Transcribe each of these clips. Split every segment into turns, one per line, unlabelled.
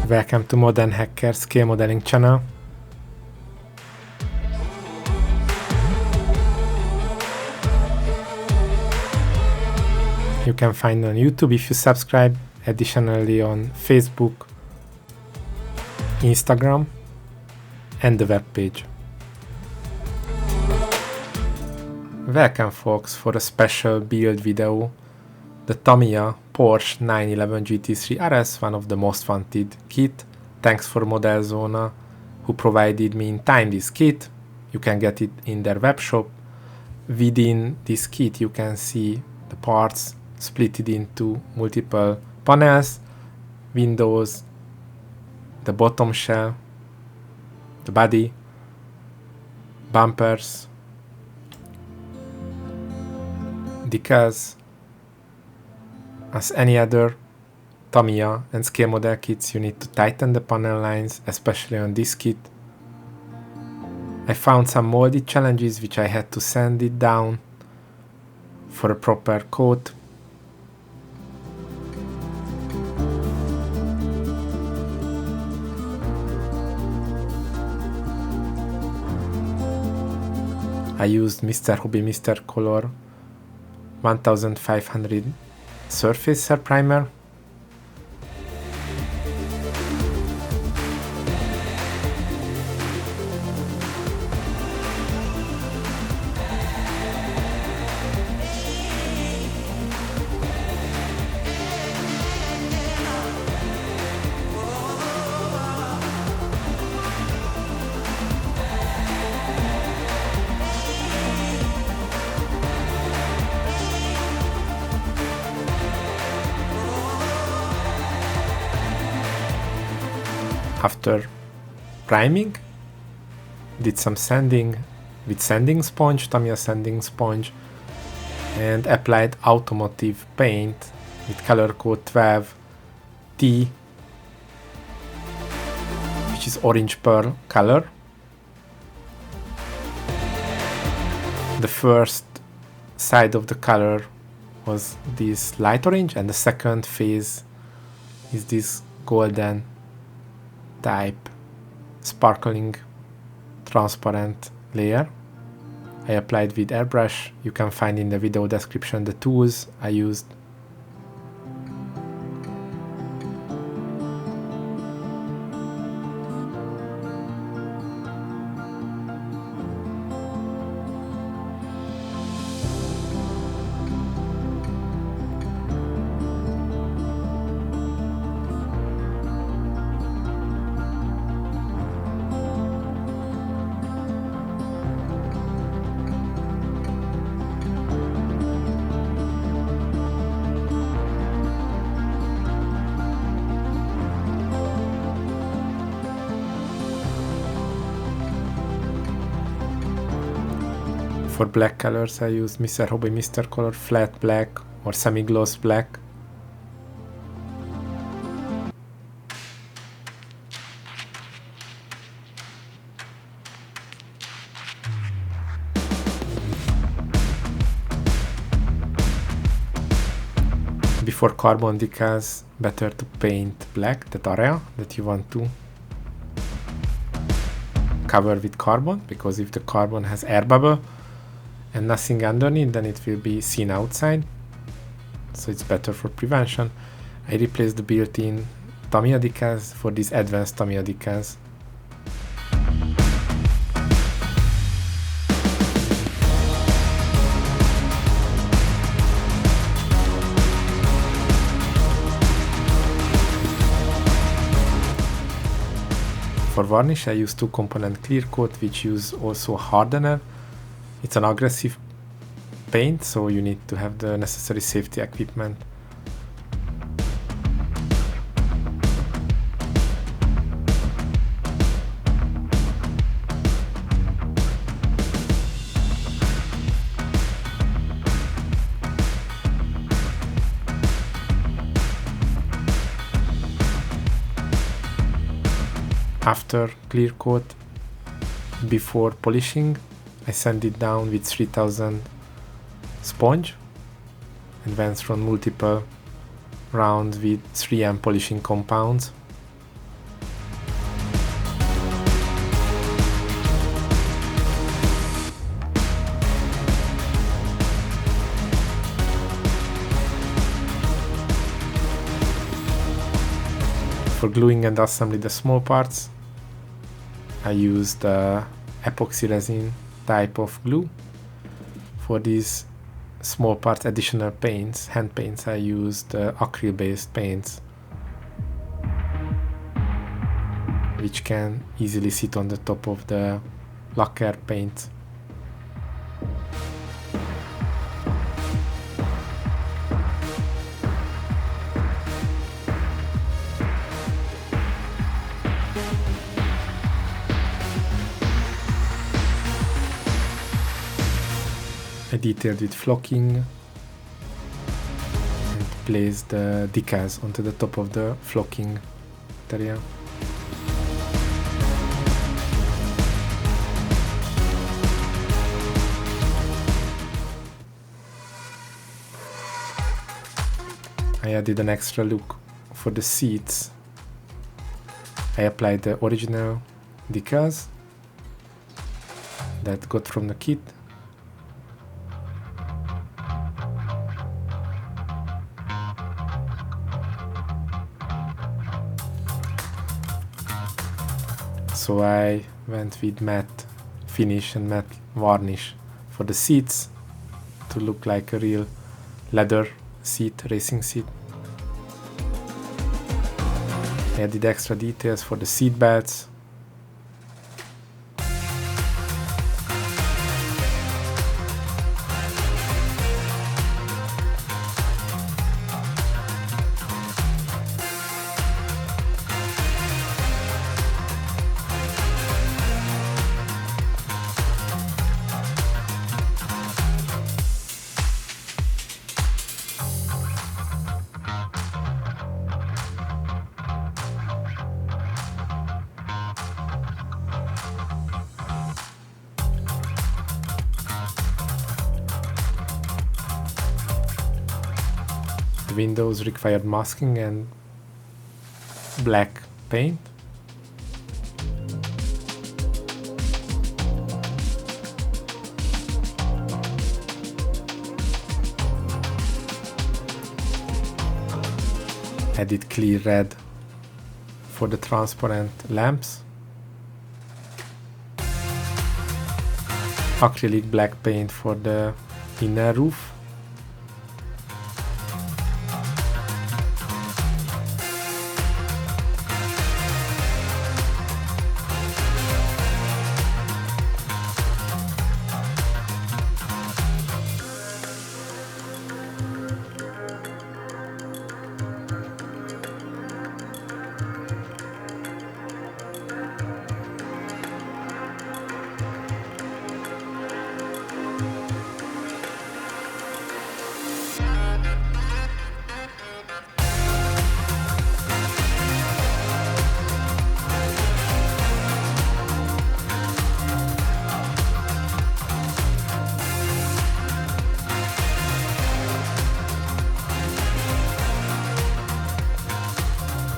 Welcome to ModernHackers scale modeling channel. You can find on YouTube if you subscribe, additionally on Facebook, Instagram and the webpage. Welcome folks for a special build video. The Tamiya Porsche 911 GT3 RS, one of the most wanted kit. Thanks for ModelZona who provided me in time this kit. You can get it in their web shop. Within this kit you can see the parts split into multiple panels, windows, the bottom shell, the body, bumpers, decals. As any other Tamiya and scale model kits, you need to tighten the panel lines, especially on this kit. I found some moldy challenges which I had to sand it down for a proper coat. I used Mr. Hobby Mr. Color 1500 surfacer primer. After priming, did some sanding with sanding sponge, Tamiya sanding sponge, and applied automotive paint with color code 12T, which is orange pearl color. The first side of the color was this light orange, and the second phase is this golden type sparkling transparent layer. I applied with airbrush. You can find in the video description the tools I used. For black colors I used Mr. Hobby Mr. Color flat black or semi-gloss black. Before carbon decals, better to paint black, that area that you want to cover with carbon, because if the carbon has air bubble and nothing underneath, then it will be seen outside, so it's better for prevention. I replaced the built-in Tamiya decals for these advanced Tamiya decals. For varnish I use two-component clear coat, which use also a hardener. It's an aggressive paint, so you need to have the necessary safety equipment. After clear coat, before polishing, I sand it down with 3000 sponge and went through multiple rounds with 3M polishing compounds. For gluing and assembly the small parts, I used epoxy resin type of glue. For these small parts, additional paints, hand paints, I used acryl based paints, which can easily sit on the top of the lacquer paint. I detailed with flocking and placed the decals onto the top of the flocking material. I added an extra look for the seats. I applied the original decals that got from the kit. So I went with matte finish and matte varnish for the seats to look like a real leather seat, racing seat. I added extra details for the seat belts. Windows required masking and black paint. Added clear red for the transparent lamps. Acrylic black paint for the inner roof.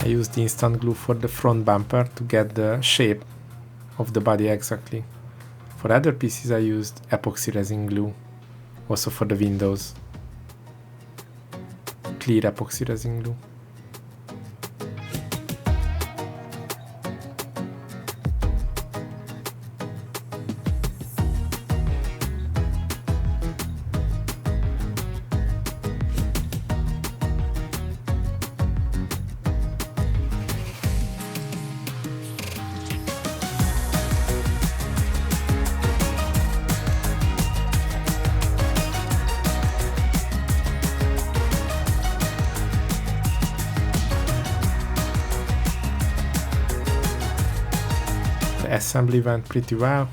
I used the instant glue for the front bumper to get the shape of the body exactly. For other pieces I used epoxy resin glue, also for the windows. Clear epoxy resin glue. The assembly went pretty well.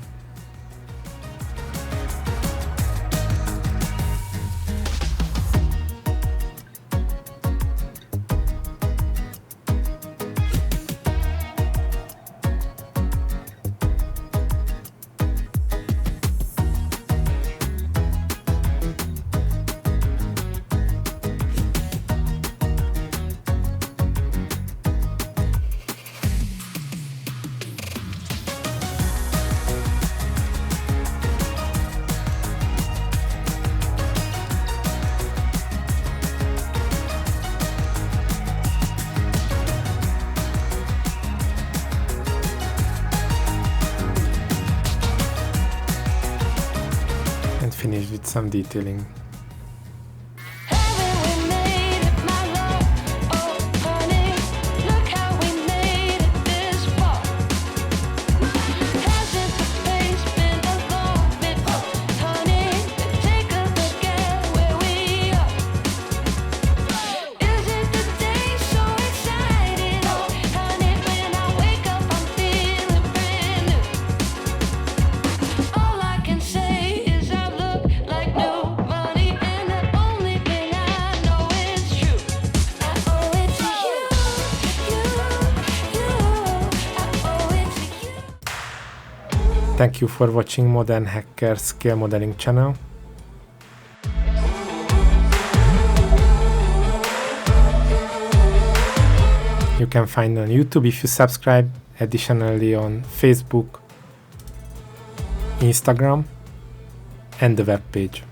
finished with some detailing. Thank you for watching Modern Hackers scale modeling channel. You can find on YouTube if you subscribe, additionally on Facebook, Instagram and the webpage.